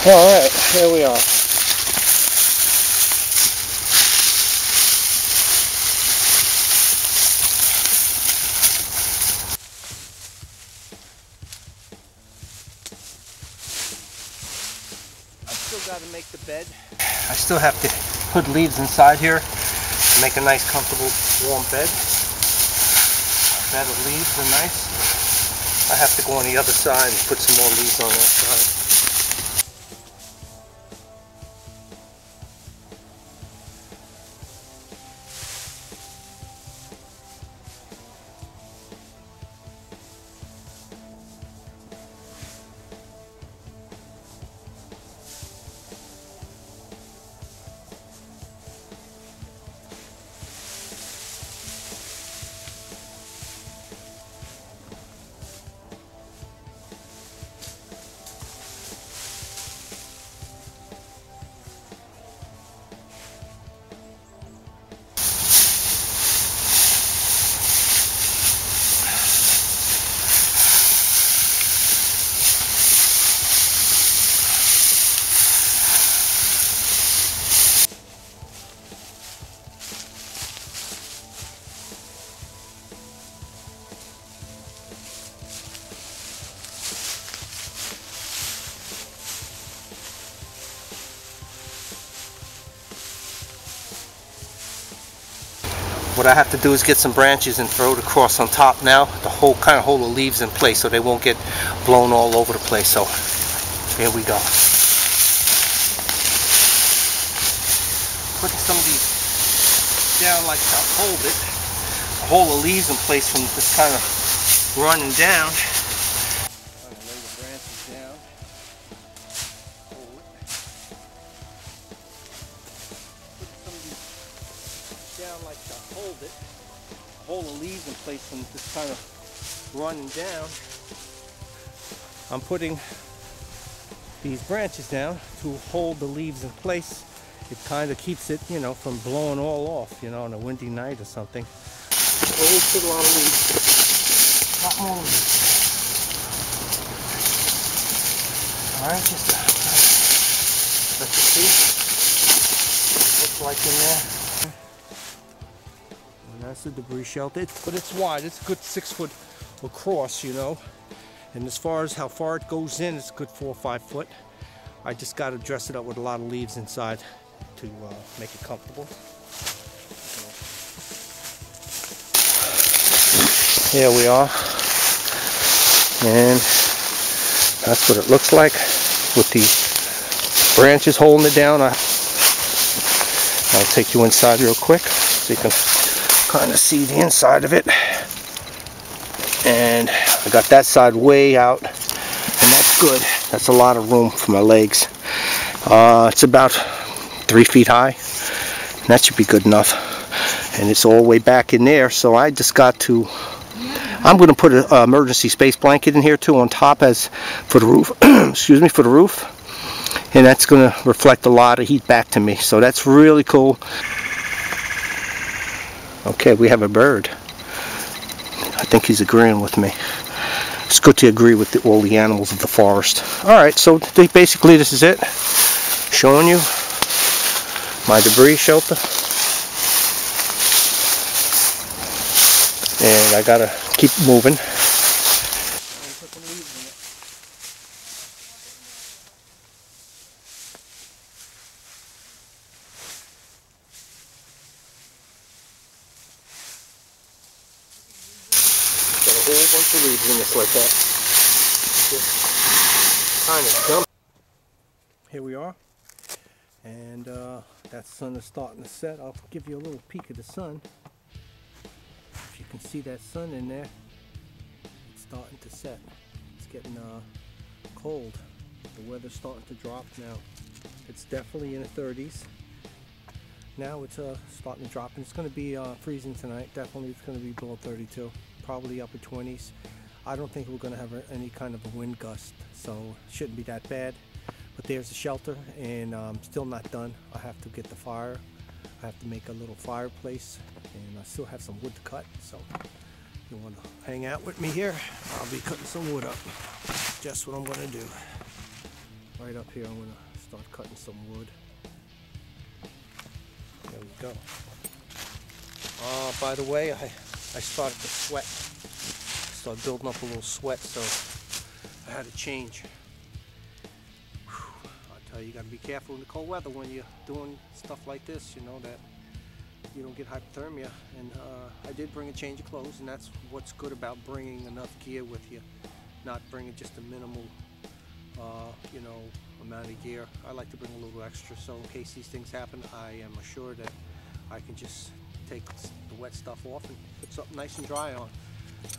Alright, here we are. I still got to make the bed. I still have to put leaves inside here to make a nice, comfortable, warm bed. A bed of leaves are nice. I have to go on the other side and put some more leaves on that side. What I have to do is get some branches and throw it across on top now to kind of hold the leaves in place so they won't get blown all over the place. So here we go. Putting some of these down like to hold the leaves in place from just kind of running down. I'm going to lay the branches down. Hold it. Put some of these down like to hold the leaves in place from just kind of running down. I'm putting these branches down to hold the leaves in place. It kind of keeps it, you know, from blowing all off, you know, on a windy night or something. Always put a lot of leaves. Not more leaves. Alright, just let you see what it looks like in there. That's the debris shelter, but it's wide. It's a good 6 foot across, you know. And as far as how far it goes in, it's a good 4 or 5 foot. I just got to dress it up with a lot of leaves inside to make it comfortable. Here we are, and that's what it looks like with the branches holding it down. I'll take you inside real quick so you can kind of see the inside of it. And I got that side way out, and that's good. That's a lot of room for my legs. It's about 3 feet high, and that should be good enough. And it's all the way back in there, so I just got to, I'm going to put an emergency space blanket in here too on top as for the roof, excuse me, for the roof. And that's going to reflect a lot of heat back to me, so that's really cool. Okay, we have a bird. I think he's agreeing with me. It's good to agree with all the animals of the forest. Alright, so basically this is it. Showing you my debris shelter. And I gotta keep moving. Got a whole bunch of leaves in this like that. Just kind of dump. Here we are, and that sun is starting to set. I'll give you a little peek of the sun. If you can see that sun in there, it's starting to set. It's getting cold. The weather's starting to drop now. It's definitely in the 30s. Now it's starting to drop, and it's going to be freezing tonight. Definitely it's going to be below 32, probably upper 20s. I don't think we're going to have any kind of a wind gust, so it shouldn't be that bad. But there's the shelter, and I'm still not done. I have to get the fire. I have to make a little fireplace, and I still have some wood to cut. So if you want to hang out with me here, I'll be cutting some wood up. Just what I'm going to do. right up here. I'm going to start cutting some wood. There we go. By the way, I started to sweat. Started building up a little sweat, so I had to change. I'll tell you, you got to be careful in the cold weather when you're doing stuff like this, you know, that you don't get hypothermia. And I did bring a change of clothes, and that's what's good about bringing enough gear with you, not bringing just a minimal you know, amount of gear. I like to bring a little extra, so in case these things happen, I am assured that I can just take the wet stuff off and put something nice and dry on.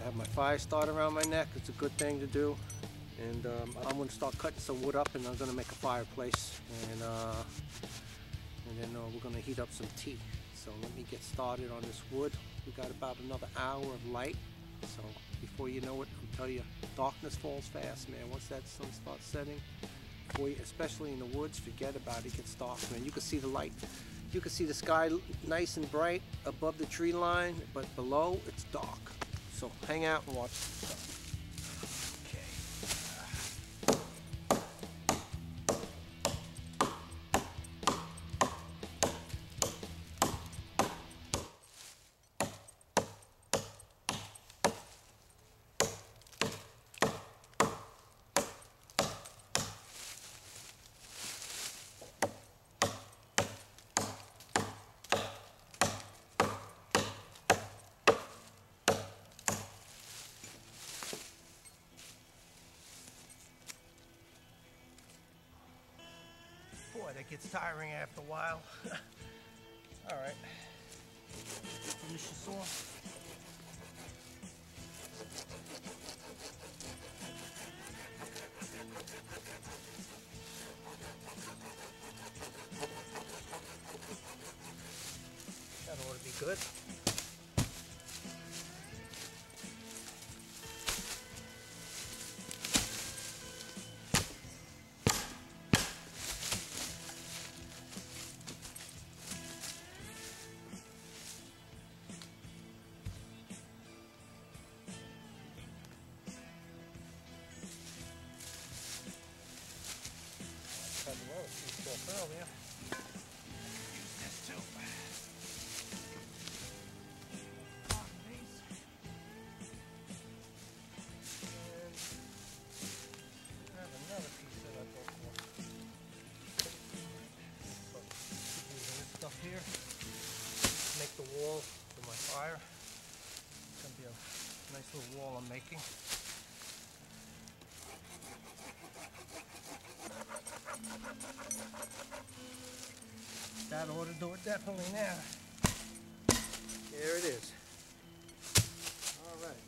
I have my fire starter around my neck. It's a good thing to do. And I'm going to start cutting some wood up, and I'm going to make a fireplace, and then we're going to heat up some tea. So let me get started on this wood. We got about another hour of light, so before you know it, I'll tell you, darkness falls fast, man. Once that sun starts setting, especially in the woods, forget about it. It gets dark, man. You can see the light. You can see the sky nice and bright above the tree line, but below it's dark. So hang out and watch this stuff. Boy, that gets tiring after a while. All right. Finish this off. That ought to be good. Earlier. Use this too. And I have another piece that I bought for. So using this stuff here, make the wall for my fire. It's gonna be a nice little wall I'm making. That ought to do it definitely now. There it is. All right.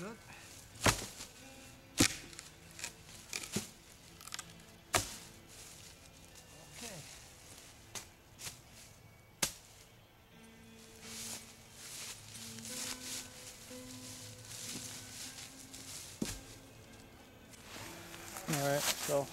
good. Okay. All right, so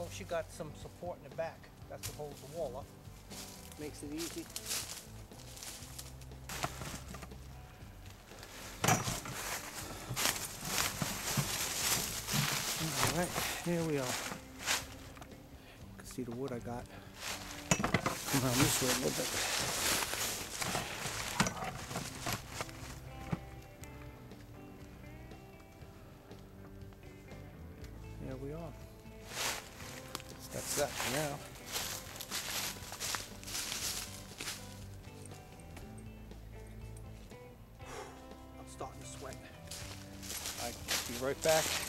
well, she got some support in the back. That's what holds the wall up. Makes it easy. All right, here we are. You can see the wood I got. Come around this way a little bit. There we are. That's that for now. I'm starting to sweat. I'll be right back.